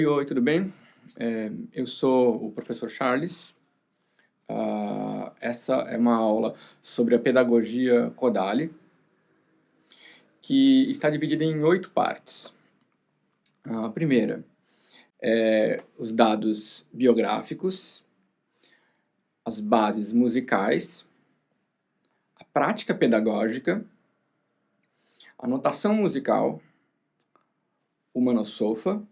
Oi, tudo bem? Eu sou o professor Charles. Essa é uma aula sobre a pedagogia Kodály, que está dividida em 8 partes. A primeira é os dados biográficos, as bases musicais, a prática pedagógica, a notação musical, o Manosofa,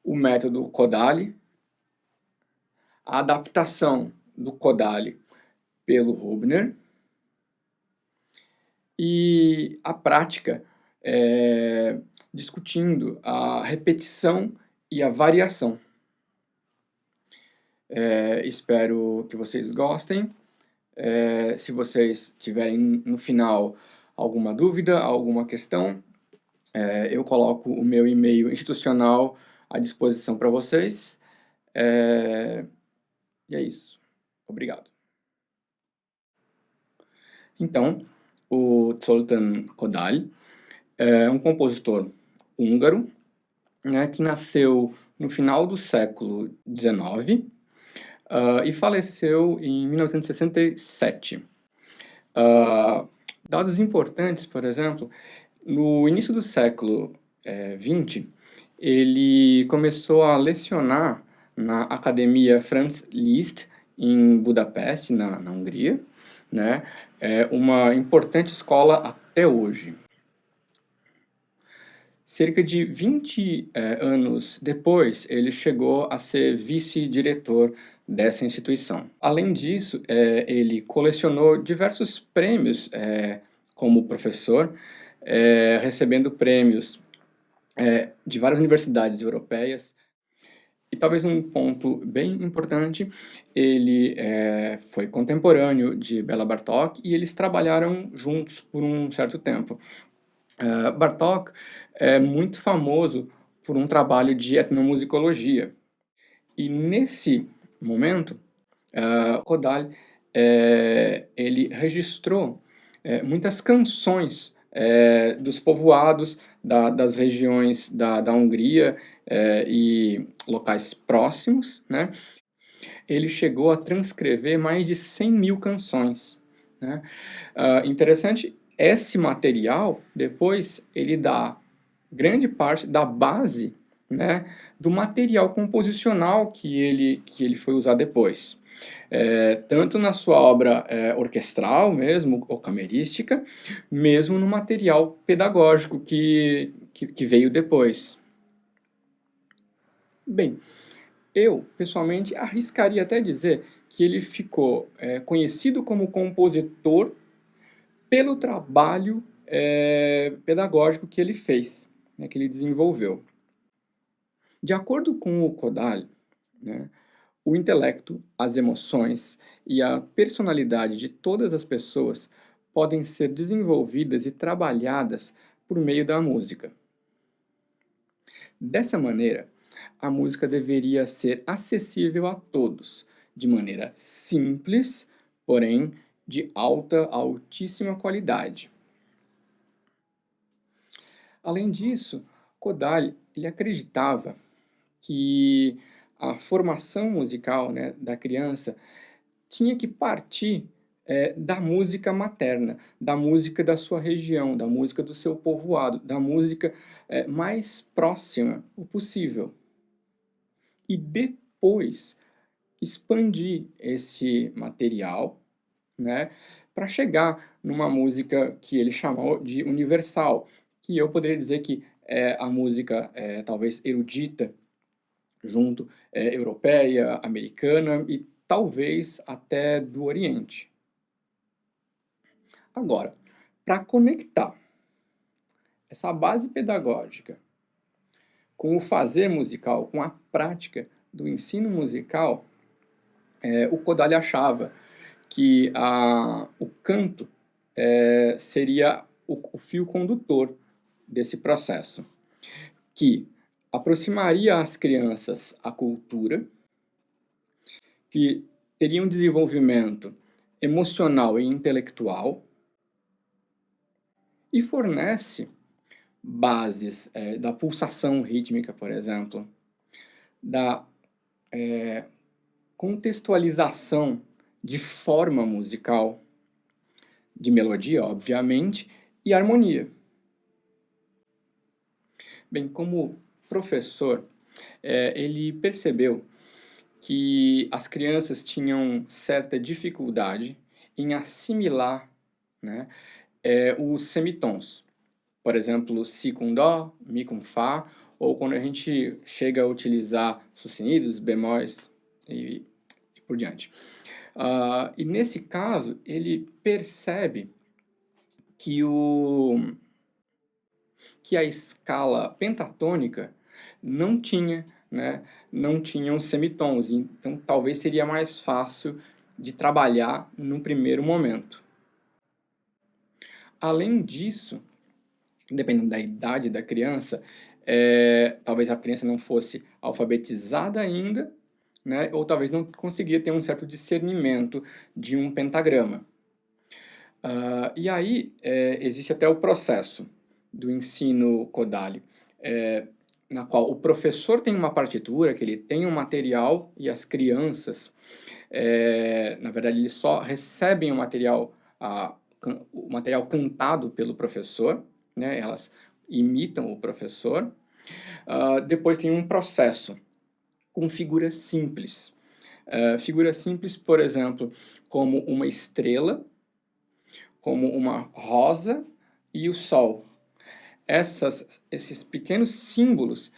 o método Kodály, a adaptação do Kodály pelo Hübner e a prática discutindo a repetição e a variação. Espero que vocês gostem. Se vocês tiverem no final alguma dúvida, alguma questão, eu coloco o meu e-mail institucional à disposição para vocês. E é isso. Obrigado. Então, o Zoltán Kodály é um compositor húngaro, né, que nasceu no final do século XIX e faleceu em 1967. Dados importantes, por exemplo, no início do século XX, ele começou a lecionar na Academia Franz Liszt, em Budapeste, na Hungria, né? É uma importante escola até hoje. Cerca de 20 anos depois, ele chegou a ser vice-diretor dessa instituição. Além disso, ele colecionou diversos prêmios como professor, recebendo prêmios de várias universidades europeias. E talvez um ponto bem importante, ele foi contemporâneo de Béla Bartók e eles trabalharam juntos por um certo tempo. Bartók é muito famoso por um trabalho de etnomusicologia. E nesse momento, Kodály ele registrou muitas canções dos povoados das regiões da Hungria e locais próximos, né? Ele chegou a transcrever mais de 100.000 canções, né? Interessante, esse material, depois, ele dá grande parte da base, né, do material composicional que ele foi usar depois. Tanto na sua obra orquestral mesmo, ou camerística, mesmo no material pedagógico que veio depois. Bem, eu, pessoalmente, arriscaria até dizer que ele ficou conhecido como compositor pelo trabalho pedagógico que ele fez, né, que ele desenvolveu. De acordo com o Kodály, né, o intelecto, as emoções e a personalidade de todas as pessoas podem ser desenvolvidas e trabalhadas por meio da música. Dessa maneira, a música deveria ser acessível a todos, de maneira simples, porém de altíssima qualidade. Além disso, Kodály ele acreditava que a formação musical, né, da criança tinha que partir da música materna, da música da sua região, da música do seu povoado, da música mais próxima o possível. E depois expandir esse material, né, para chegar numa música que ele chamou de universal, que eu poderia dizer que é a música talvez erudita, junto europeia, americana e talvez até do Oriente. Agora, para conectar essa base pedagógica com o fazer musical, com a prática do ensino musical, o Kodály achava que o canto seria o fio condutor desse processo, que aproximaria as crianças à cultura, que teria um desenvolvimento emocional e intelectual, e fornece bases da pulsação rítmica, por exemplo, da contextualização de forma musical, de melodia, obviamente, e harmonia. Bem, como professor, ele percebeu que as crianças tinham certa dificuldade em assimilar, né, os semitons. Por exemplo, si com dó, mi com fá, ou quando a gente chega a utilizar sustenidos, bemóis e por diante. E nesse caso, ele percebe que, que a escala pentatônica não tinha, né, não tinha os semitons, então talvez seria mais fácil de trabalhar no primeiro momento. Além disso, dependendo da idade da criança, talvez a criança não fosse alfabetizada ainda, né, ou talvez não conseguia ter um certo discernimento de um pentagrama. E aí existe até o processo do ensino Kodály, na qual o professor tem uma partitura, que ele tem um material, e as crianças, na verdade, eles só recebem o material cantado pelo professor, né? Elas imitam o professor. Depois tem um processo com figuras simples. Figuras simples, por exemplo, como uma estrela, como uma rosa e o sol. Esses pequenos símbolos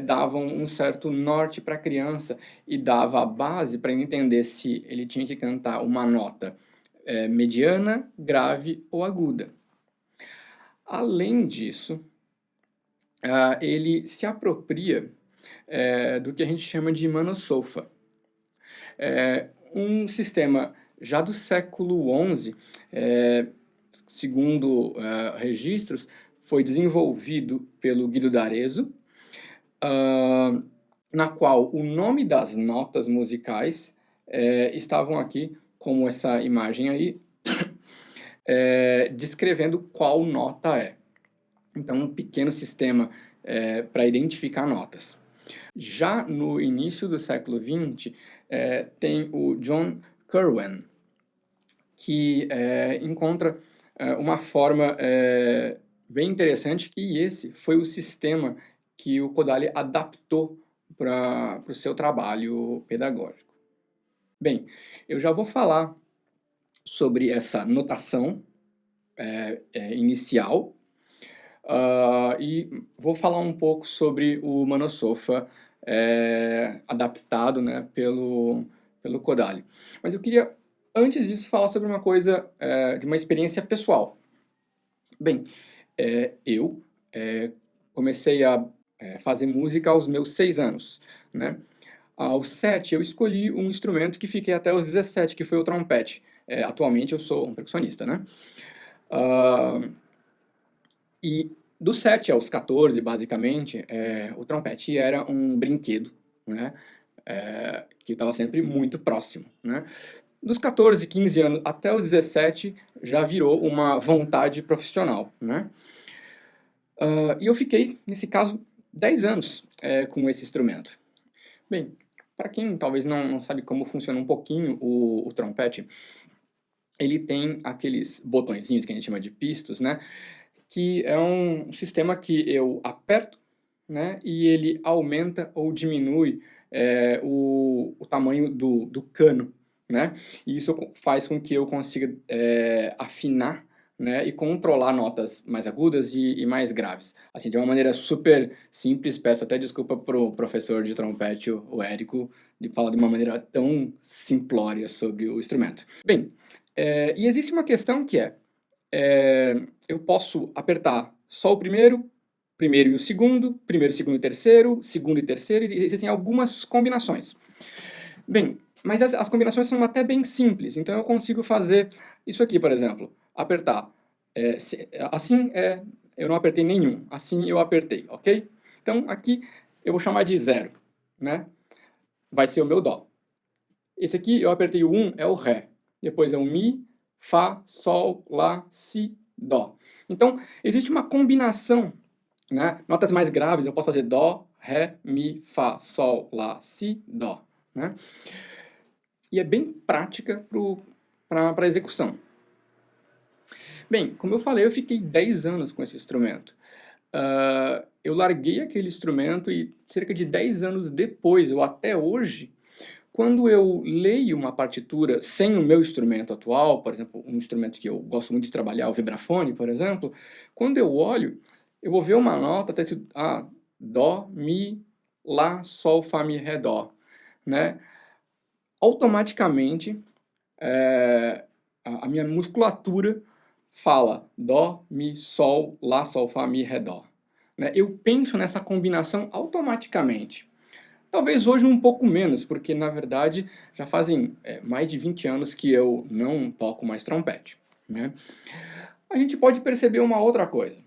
davam um certo norte para a criança e dava a base para ele entender se ele tinha que cantar uma nota mediana, grave ou aguda. Além disso, ele se apropria do que a gente chama de Mano-Solfa. Um sistema já do século XI, segundo registros, foi desenvolvido pelo Guido d'Arezzo, na qual o nome das notas musicais estavam aqui, como essa imagem aí, descrevendo qual nota é. Então, um pequeno sistema para identificar notas. Já no início do século XX, tem o John Kirwan, que encontra uma forma bem interessante, e esse foi o sistema que o Kodály adaptou para o seu trabalho pedagógico. Bem, eu já vou falar sobre essa notação inicial, e vou falar um pouco sobre o Mano-Solfa adaptado, né, pelo Kodály. Mas eu queria, antes disso, falar sobre uma coisa de uma experiência pessoal. Bem, eu comecei a fazer música aos meus 6 anos, né? Aos 7 eu escolhi um instrumento que fiquei até os 17, que foi o trompete. Atualmente eu sou um percussionista, né? E dos 7 aos 14, basicamente, o trompete era um brinquedo, né? Que estava sempre muito próximo, né? Dos 14, 15 anos até os 17, já virou uma vontade profissional, né? E eu fiquei, nesse caso, 10 anos com esse instrumento. Bem, para quem talvez não sabe como funciona um pouquinho o trompete, ele tem aqueles botõezinhos que a gente chama de pistos, né? Que é um sistema que eu aperto, né? E ele aumenta ou diminui o tamanho do cano, né? E isso faz com que eu consiga afinar, né, e controlar notas mais agudas e mais graves. Assim, de uma maneira super simples, peço até desculpa pro professor de trompete, o Érico, de falar de uma maneira tão simplória sobre o instrumento. Bem, e existe uma questão que eu posso apertar só o primeiro e o segundo, primeiro, segundo e terceiro, segundo e terceiro, e existem algumas combinações. Bem, mas as combinações são até bem simples, então eu consigo fazer isso aqui, por exemplo, apertar. Assim eu não apertei nenhum, assim eu apertei, ok? Então aqui eu vou chamar de 0, né? Vai ser o meu Dó. Esse aqui eu apertei o 1, é o Ré. Depois é o Mi, Fá, Sol, Lá, Si, Dó. Então existe uma combinação né? Notas mais graves, eu posso fazer dó, ré, mi, fá, sol, lá, si, dó, né? E é bem prática para execução. Bem, como eu falei, eu fiquei 10 anos com esse instrumento. Eu larguei aquele instrumento e cerca de 10 anos depois, ou até hoje, quando eu leio uma partitura sem o meu instrumento atual, por exemplo, um instrumento que eu gosto muito de trabalhar, o vibrafone, por exemplo, quando eu olho, eu vou ver uma nota, tá escrito, dó, mi, lá, sol, fá, mi, ré, dó, né? Automaticamente, a minha musculatura fala dó, mi, sol, lá, sol, fá, mi, ré, dó, né? Eu penso nessa combinação automaticamente. Talvez hoje um pouco menos, porque na verdade já fazem mais de 20 anos que eu não toco mais trompete, né? A gente pode perceber uma outra coisa.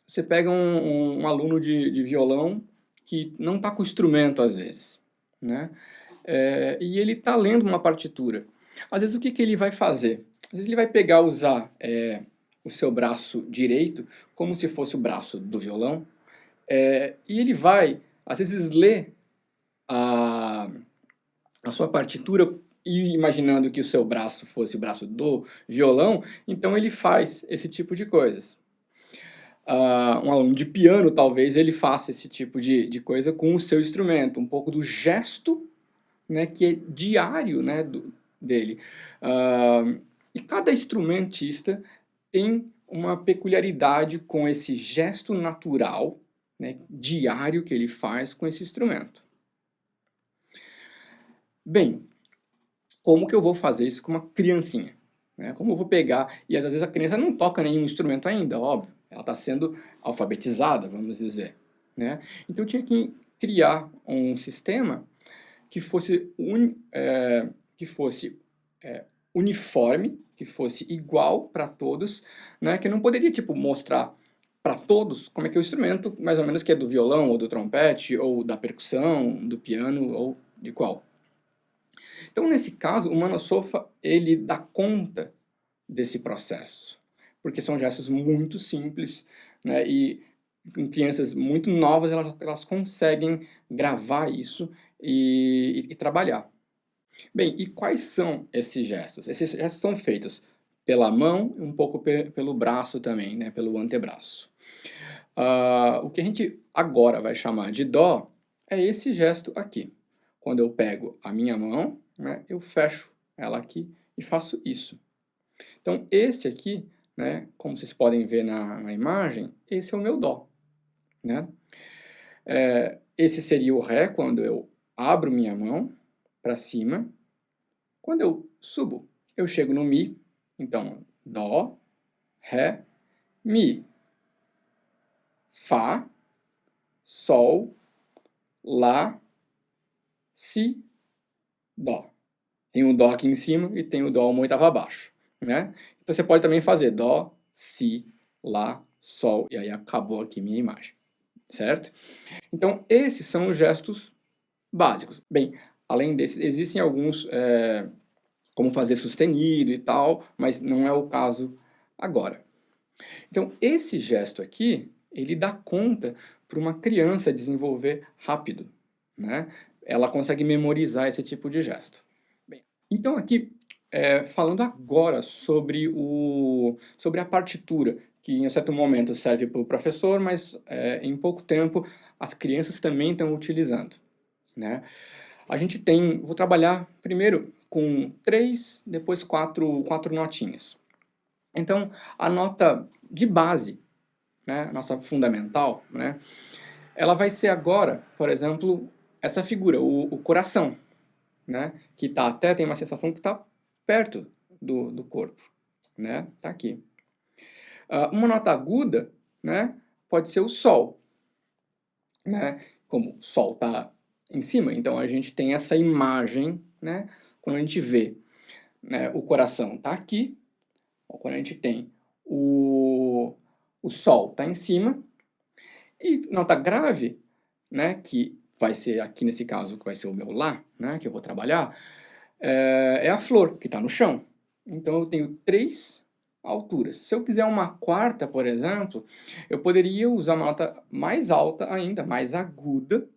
Você pega um aluno de violão que não está com o instrumento às vezes, né? E ele está lendo uma partitura. Às vezes o que ele vai fazer? Às vezes ele vai usar o seu braço direito como se fosse o braço do violão, e ele vai, às vezes, ler a, a sua partitura e imaginando que o seu braço fosse o braço do violão, então ele faz esse tipo de coisas. Um aluno de piano, talvez, ele faça esse tipo de coisa com o seu instrumento, um pouco do gesto, né, que é diário, né, dele. E cada instrumentista tem uma peculiaridade com esse gesto natural, né, diário que ele faz com esse instrumento. Bem, como que eu vou fazer isso com uma criancinha? Né? Como eu vou pegar... E às vezes a criança não toca nenhum instrumento ainda, óbvio. Ela está sendo alfabetizada, vamos dizer. Né? Então eu tinha que criar um sistema que fosse, uniforme, que fosse igual para todos, né? Que eu não poderia tipo, mostrar para todos como é que é o instrumento, mais ou menos que é do violão, ou do trompete, ou da percussão, do piano, ou de qual. Então, nesse caso, o Manosofa, ele dá conta desse processo, porque são gestos muito simples, né, e com crianças muito novas, elas conseguem gravar isso e trabalhar. Bem, e quais são esses gestos? Esses gestos são feitos pela mão e um pouco pelo braço também, né, pelo antebraço. O que a gente agora vai chamar de dó é esse gesto aqui. Quando eu pego a minha mão, né, eu fecho ela aqui e faço isso. Então, esse aqui, né, como vocês podem ver na imagem, esse é o meu dó. Né? Esse seria o ré, quando eu abro minha mão para cima. Quando eu subo, eu chego no mi. Então, dó, ré, mi, fá, sol, lá, si, dó. Tem o dó aqui em cima e tem o dó uma oitava abaixo, né? Então você pode também fazer dó, si, lá, sol, e aí acabou aqui minha imagem, certo? Então esses são os gestos básicos. Bem, além desses, existem alguns, como fazer sustenido e tal, mas não é o caso agora. Então esse gesto aqui, ele dá conta para uma criança desenvolver rápido, né? Ela consegue memorizar esse tipo de gesto. Então aqui, falando agora sobre a partitura, que em um certo momento serve para o professor, mas em pouco tempo as crianças também estão utilizando. Né? A gente vou trabalhar primeiro com 3, depois 4 notinhas. Então a nota de base, né, a nossa fundamental, né, ela vai ser agora, por exemplo, essa figura, o coração. Né, que tem uma sensação que está perto do corpo, né, tá aqui. Uma nota aguda, né, pode ser o sol, né, como o sol está em cima, então a gente tem essa imagem, né, quando a gente vê, né, o coração está aqui, quando a gente tem o sol está em cima, e nota grave, né, que vai ser aqui nesse caso, que vai ser o meu lá, né, que eu vou trabalhar, é a flor, que está no chão. Então eu tenho 3 alturas. Se eu quiser uma quarta, por exemplo, eu poderia usar uma nota mais alta ainda, mais aguda,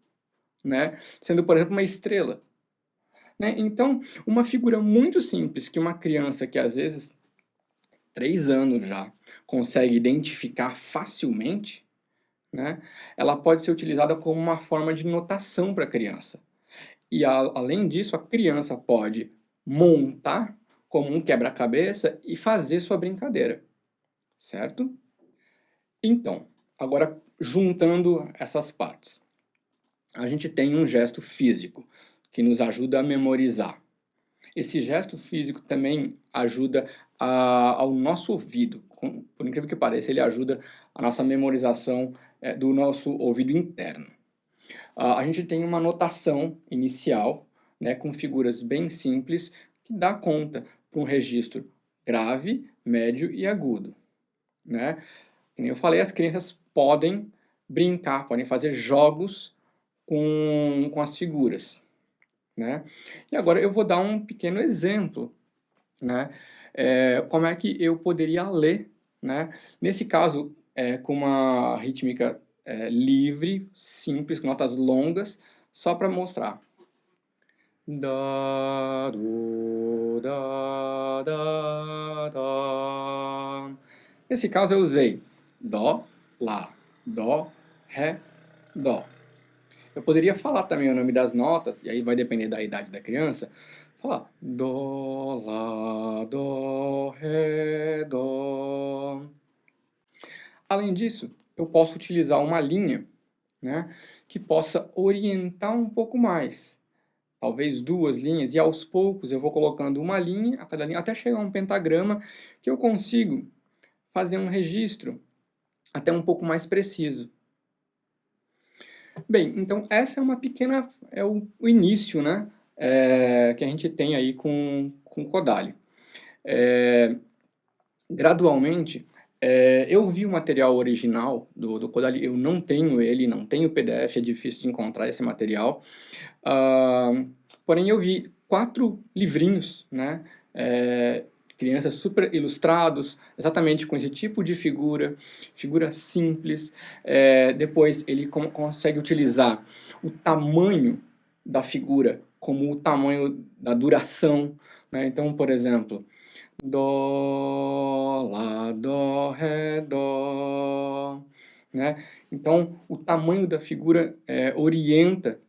né? Sendo, por exemplo, uma estrela. Né? Então, uma figura muito simples que uma criança que às vezes 3 anos já consegue identificar facilmente, né? Ela pode ser utilizada como uma forma de notação para a criança. E além disso, a criança pode montar como um quebra-cabeça e fazer sua brincadeira, certo? Então, agora juntando essas partes, a gente tem um gesto físico que nos ajuda a memorizar. Esse gesto físico também ajuda ao nosso ouvido. Por incrível que pareça, ele ajuda a nossa memorização do nosso ouvido interno. A gente tem uma notação inicial, né, com figuras bem simples, que dá conta para um registro grave, médio e agudo. Né? Como eu falei, as crianças podem brincar, podem fazer jogos com as figuras. Né? E agora eu vou dar um pequeno exemplo, né? Como é que eu poderia ler, né? Nesse caso, com uma rítmica livre, simples, com notas longas, só para mostrar. Dá, do, dá, dá, dá. Nesse caso eu usei Dó, Lá, Dó, Ré, Dó. Eu poderia falar também o nome das notas, e aí vai depender da idade da criança. Falar Dó, Lá, Dó, Ré, Dó. Além disso, eu posso utilizar uma linha, né, que possa orientar um pouco mais. Talvez 2 linhas, e aos poucos eu vou colocando uma linha a cada linha, até chegar a um pentagrama, que eu consigo fazer um registro até um pouco mais preciso. Bem, então essa é uma pequena, o início, né, que a gente tem aí com o Kodály. Gradualmente, eu vi o material original do Kodály, eu não tenho ele, não tenho o PDF, é difícil de encontrar esse material. Porém, eu vi 4 livrinhos, né, crianças super ilustrados, exatamente com esse tipo de figura simples. Depois ele consegue utilizar o tamanho da figura como o tamanho da duração, né? Então, por exemplo, Dó, Lá, Dó, Ré, Dó, né? Então, o tamanho da figura orienta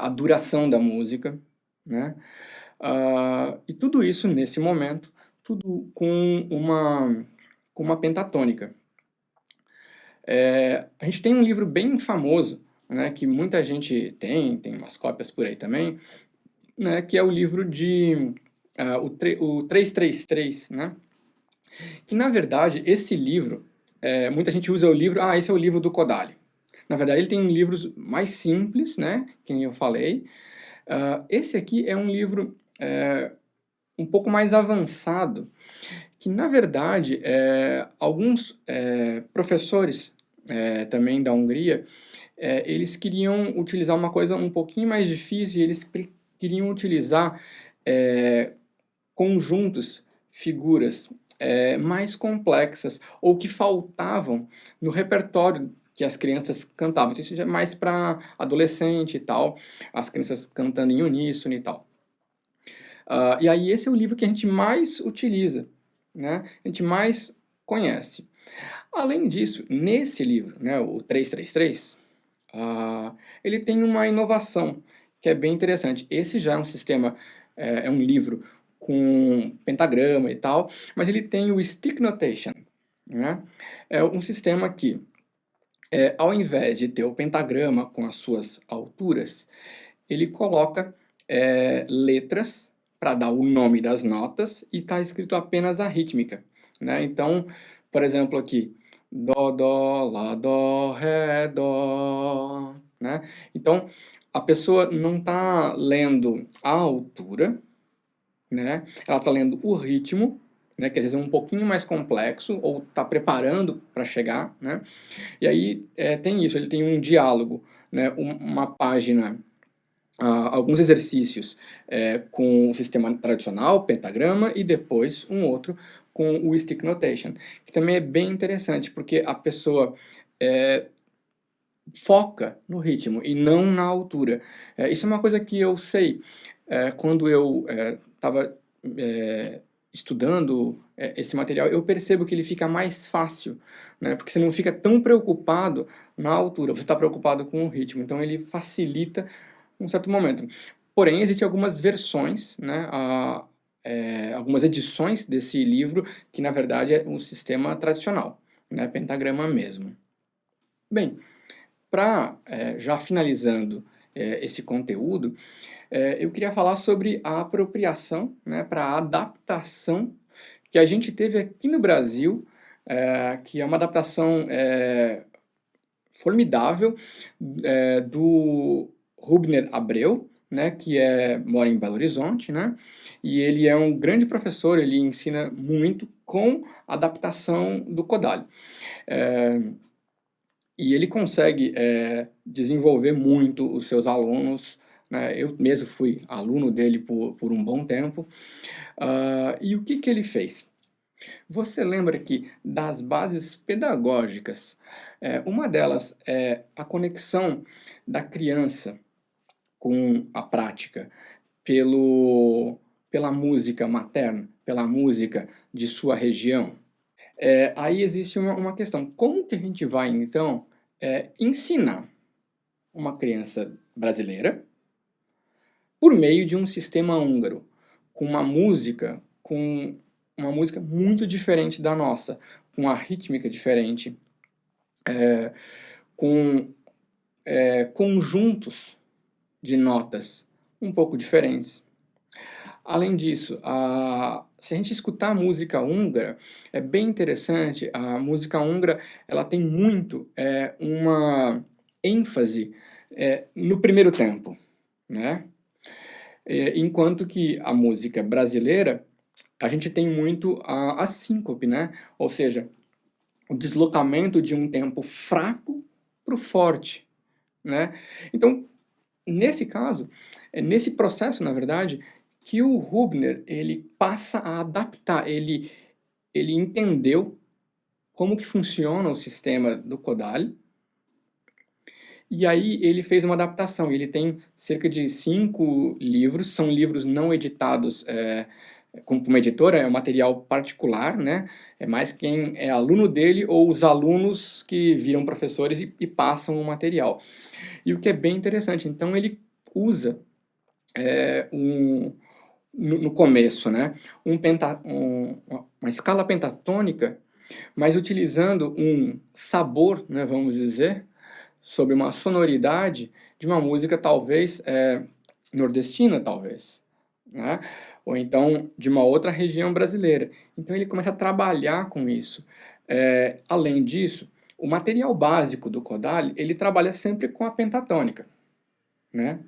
a duração da música, né? E tudo isso, nesse momento, tudo com uma pentatônica. A gente tem um livro bem famoso, né, que muita gente tem umas cópias por aí também, né, que é o livro de o 333, né? Que, na verdade, esse livro, muita gente usa o livro, esse é o livro do Kodály. Na verdade, ele tem livros mais simples, né, que eu falei. Esse aqui é um livro um pouco mais avançado, que, na verdade, alguns professores também da Hungria, eles queriam utilizar uma coisa um pouquinho mais difícil, e eles queriam utilizar conjuntos, figuras mais complexas, ou que faltavam no repertório que as crianças cantavam. Isso já é mais para adolescente e tal, as crianças cantando em uníssono e tal. E aí esse é o livro que a gente mais utiliza, né? A gente mais conhece. Além disso, nesse livro, né, o 333, ele tem uma inovação que é bem interessante. Esse já é um sistema, é um livro com pentagrama e tal, mas ele tem o Stick Notation, né? É um sistema que, ao invés de ter o pentagrama com as suas alturas, ele coloca letras para dar o nome das notas e está escrito apenas a rítmica, né? Então, por exemplo, aqui, Dó, Dó, Lá, Dó, Ré, Dó, né? Então, a pessoa não está lendo a altura, né? Ela está lendo o ritmo, né? Que às vezes é um pouquinho mais complexo, ou está preparando para chegar, né? E aí tem isso, ele tem um diálogo, né? Uma página alguns exercícios com o sistema tradicional, pentagrama, e depois um outro com o stick notation, que também é bem interessante, porque a pessoa foca no ritmo e não na altura. Isso é uma coisa que eu sei quando eu estava estudando esse material, eu percebo que ele fica mais fácil, né? Porque você não fica tão preocupado na altura, você está preocupado com o ritmo, então ele facilita um certo momento. Porém, existem algumas versões, né, algumas edições desse livro que, na verdade, é um sistema tradicional, né, pentagrama mesmo. Bem, para já finalizando esse conteúdo, eu queria falar sobre a apropriação, né, para a adaptação que a gente teve aqui no Brasil, que é uma adaptação formidável do Rubner Abreu, né, que mora em Belo Horizonte, né, e ele é um grande professor, ele ensina muito com adaptação do Kodály. E ele consegue desenvolver muito os seus alunos, né? Eu mesmo fui aluno dele por um bom tempo. E o que ele fez? Você lembra que das bases pedagógicas, uma delas é a conexão da criança com a prática pela música materna, pela música de sua região? Aí existe uma questão. Como que a gente vai, então, ensinar uma criança brasileira por meio de um sistema húngaro, com uma música muito diferente da nossa, com uma rítmica diferente, com conjuntos de notas um pouco diferentes. Além disso, se a gente escutar a música húngara, é bem interessante. A música húngara ela tem muito uma ênfase no primeiro tempo, né? Enquanto que a música brasileira, a gente tem muito a síncope, né? Ou seja, o deslocamento de um tempo fraco para o forte, né? Então, nesse caso, nesse processo, na verdade, que o Hubner ele passa a adaptar, ele entendeu como que funciona o sistema do Kodály, e aí ele fez uma adaptação. Ele tem cerca de 5 livros, são livros não editados como uma editora, é um material particular, né? É mais quem é aluno dele ou os alunos que viram professores e passam o material. E o que é bem interessante, então ele usa no começo, né, uma escala pentatônica, mas utilizando um sabor, né, vamos dizer, sobre uma sonoridade de uma música talvez nordestina, talvez, né, ou então de uma outra região brasileira. Então ele começa a trabalhar com isso. Além disso, o material básico do Kodály, ele trabalha sempre com a pentatônica, né?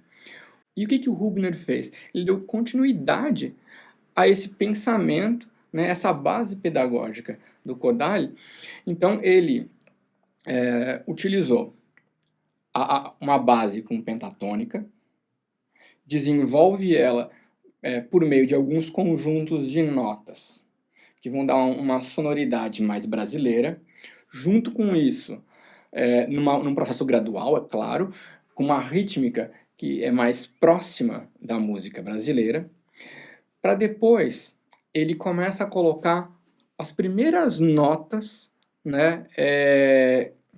E o que o Hubner fez? Ele deu continuidade a esse pensamento, né, essa base pedagógica do Kodály. Então, ele utilizou uma base com pentatônica, desenvolve ela por meio de alguns conjuntos de notas, que vão dar uma sonoridade mais brasileira. Junto com isso, num processo gradual, é claro, com uma rítmica que é mais próxima da música brasileira, para depois ele começa a colocar as primeiras notas, né,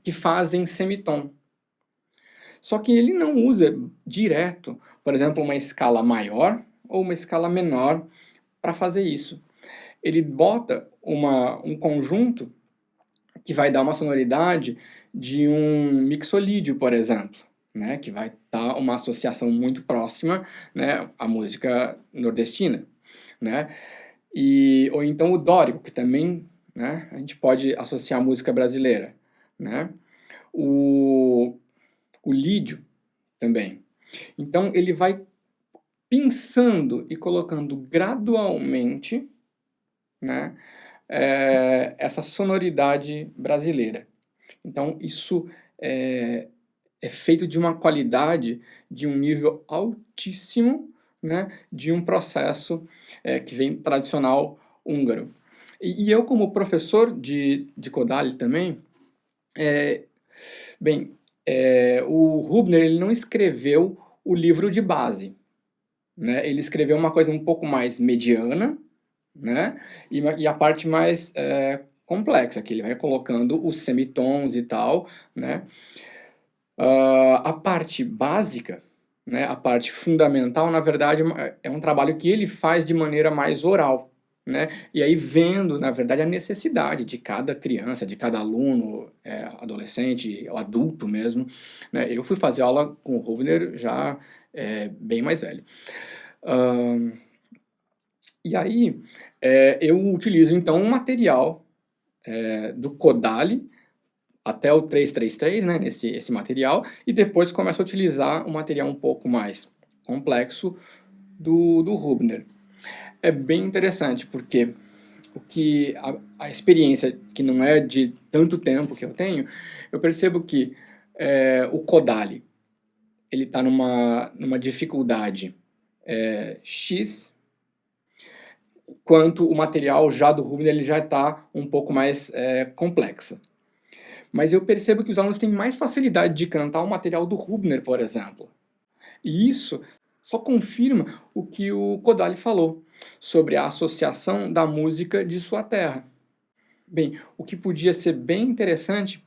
que fazem semitom. Só que ele não usa direto, por exemplo, uma escala maior ou uma escala menor para fazer isso. Ele bota um conjunto que vai dar uma sonoridade de um mixolídio, por exemplo, né, que vai estar uma associação muito próxima, né, à música nordestina, né, ou então o dórico, que também, né, a gente pode associar à música brasileira, né, o lídio também. Então ele vai pensando e colocando gradualmente, né, essa sonoridade brasileira. Então isso é feito de uma qualidade, de um nível altíssimo, né, de um processo que vem tradicional húngaro. E eu, como professor de Kodály também, é, bem, o Hübner ele não escreveu o livro de base, né? Ele escreveu uma coisa um pouco mais mediana, né? E a parte mais complexa, que ele vai colocando os semitons e tal, né? A parte básica, né, a parte fundamental, na verdade, é um trabalho que ele faz de maneira mais oral, né? E aí vendo, na verdade, a necessidade de cada criança, de cada aluno, adolescente, ou adulto mesmo, né? Eu fui fazer aula com o Hübner já bem mais velho. E aí eu utilizo então um material do Kodály, até o 333, né, esse material, e depois começo a utilizar um material um pouco mais complexo do Hübner. É bem interessante, porque a experiência, que não é de tanto tempo que eu tenho, eu percebo que o Kodály, ele está numa dificuldade X, quanto o material já do Hübner ele já está um pouco mais complexo. Mas eu percebo que os alunos têm mais facilidade de cantar o material do Hübner, por exemplo. E isso só confirma o que o Kodály falou sobre a associação da música de sua terra. Bem, o que podia ser bem interessante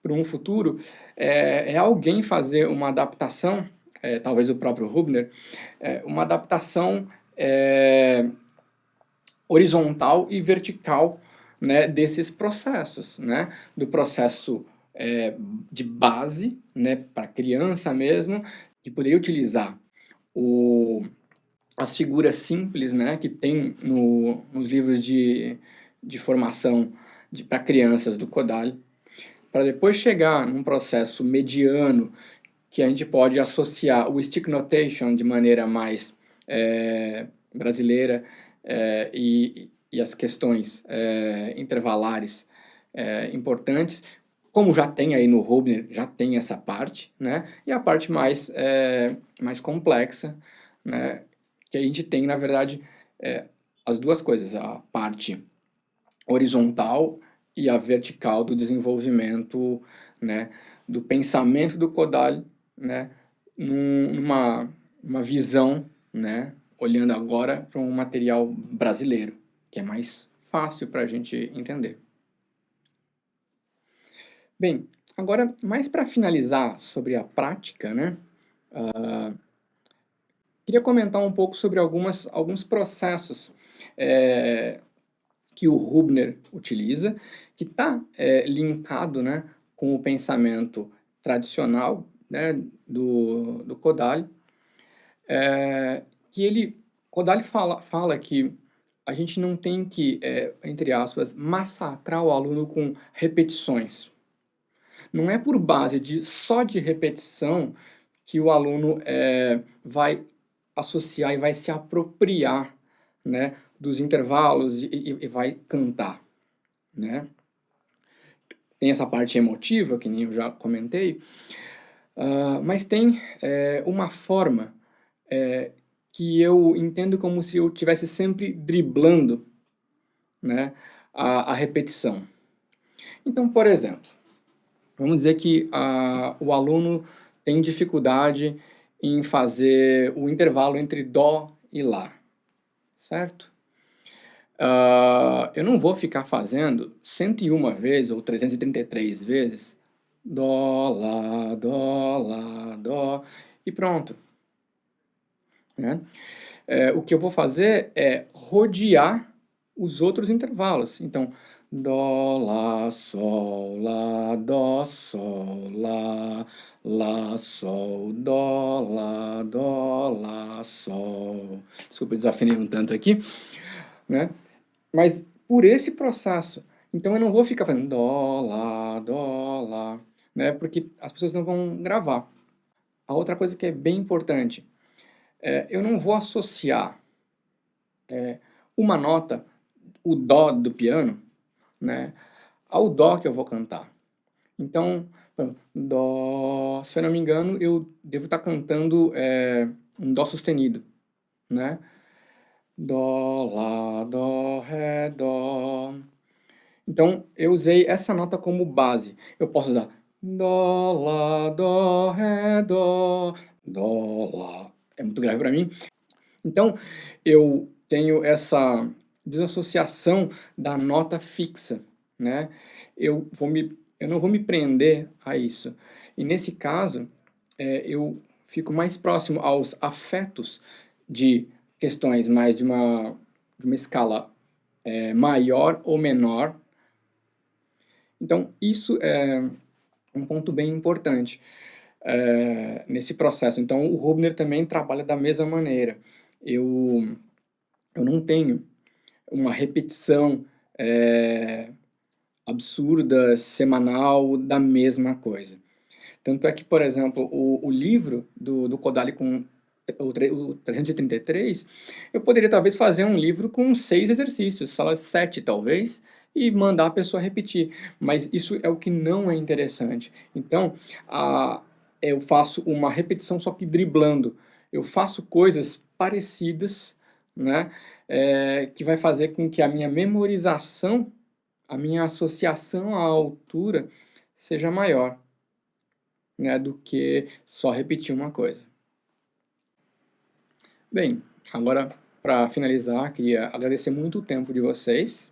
para um futuro é alguém fazer uma adaptação, talvez o próprio Hübner, uma adaptação horizontal e vertical, né, desses processos, né, do processo de base, né, para criança mesmo, que poderia utilizar as figuras simples, né, que tem nos livros de formação para crianças do Kodály, para depois chegar num processo mediano que a gente pode associar o stick notation de maneira mais brasileira, e as questões intervalares importantes, como já tem aí no Hübner, já tem essa parte, né? E a parte mais complexa, né? Que a gente tem, na verdade, as duas coisas, a parte horizontal e a vertical do desenvolvimento, né? Do pensamento do Kodály, né? Numa visão, né? Olhando agora para um material brasileiro, que é mais fácil para a gente entender. Bem, agora, mais para finalizar sobre a prática, né? Queria comentar um pouco sobre alguns processos que o Hübner utiliza, que está linkado, né, com o pensamento tradicional, né, do Kodály, Kodály fala que a gente não tem que, entre aspas, massacrar o aluno com repetições. Não é por base só de repetição que o aluno vai associar e vai se apropriar, né, dos intervalos e vai cantar, né? Tem essa parte emotiva, que nem eu já comentei, mas tem uma forma que eu entendo como se eu estivesse sempre driblando, né, a repetição. Então, por exemplo, vamos dizer que o aluno tem dificuldade em fazer o intervalo entre Dó e Lá, certo? Eu não vou ficar fazendo 101 vezes ou 333 vezes Dó, Lá, Dó e pronto, né? O que eu vou fazer é rodear os outros intervalos. Então, Dó, Lá, Dó, Sol, Lá, Sol, Dó, Lá, Sol. Desculpa, eu desafinei um tanto aqui, né? Mas por esse processo. Então eu não vou ficar fazendo Dó, Lá, né? Porque as pessoas não vão gravar. A outra coisa que é bem importante, eu não vou associar uma nota, o Dó do piano, né, ao Dó que eu vou cantar. Então, Então, dó, se eu não me engano, eu devo estar cantando um dó sustenido, né? Dó, lá, dó, ré, dó. Então, eu usei essa nota como base. Eu posso usar dó, lá, dó, ré, dó, dó, lá. É muito grave para mim. Então, eu tenho essa desassociação da nota fixa, né? Eu não vou me prender a isso. E nesse caso, eu fico mais próximo aos afetos de questões mais de uma escala maior ou menor. Então, isso é um ponto bem importante nesse processo. Então, o Rubner também trabalha da mesma maneira. Eu, eu não tenho uma repetição absurda, semanal, da mesma coisa. Tanto é que, por exemplo, o livro do Kodály com o 333, eu poderia talvez fazer um livro com 6 exercícios, sala 7 talvez, e mandar a pessoa repetir. Mas isso é o que não é interessante. Então, eu faço uma repetição só que driblando. Eu faço coisas parecidas, né, que vai fazer com que a minha memorização, a minha associação à altura seja maior, né, do que só repetir uma coisa. Bem, agora para finalizar, queria agradecer muito o tempo de vocês.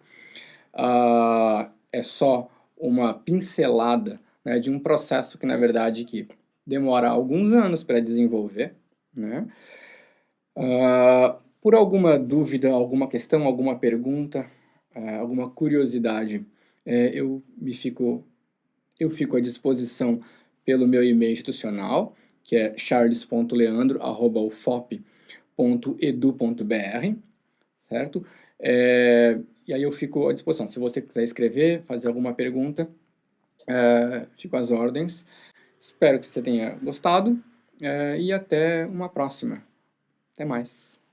É só uma pincelada, né, de um processo que, na verdade, que demora alguns anos para desenvolver, né? Por alguma dúvida, alguma questão, alguma pergunta, alguma curiosidade, eu fico à disposição pelo meu e-mail institucional, que é charles.leandro@ufop.edu.br, certo? E aí eu fico à disposição. Se você quiser escrever, fazer alguma pergunta, fico às ordens. Espero que você tenha gostado, e até uma próxima. Até mais.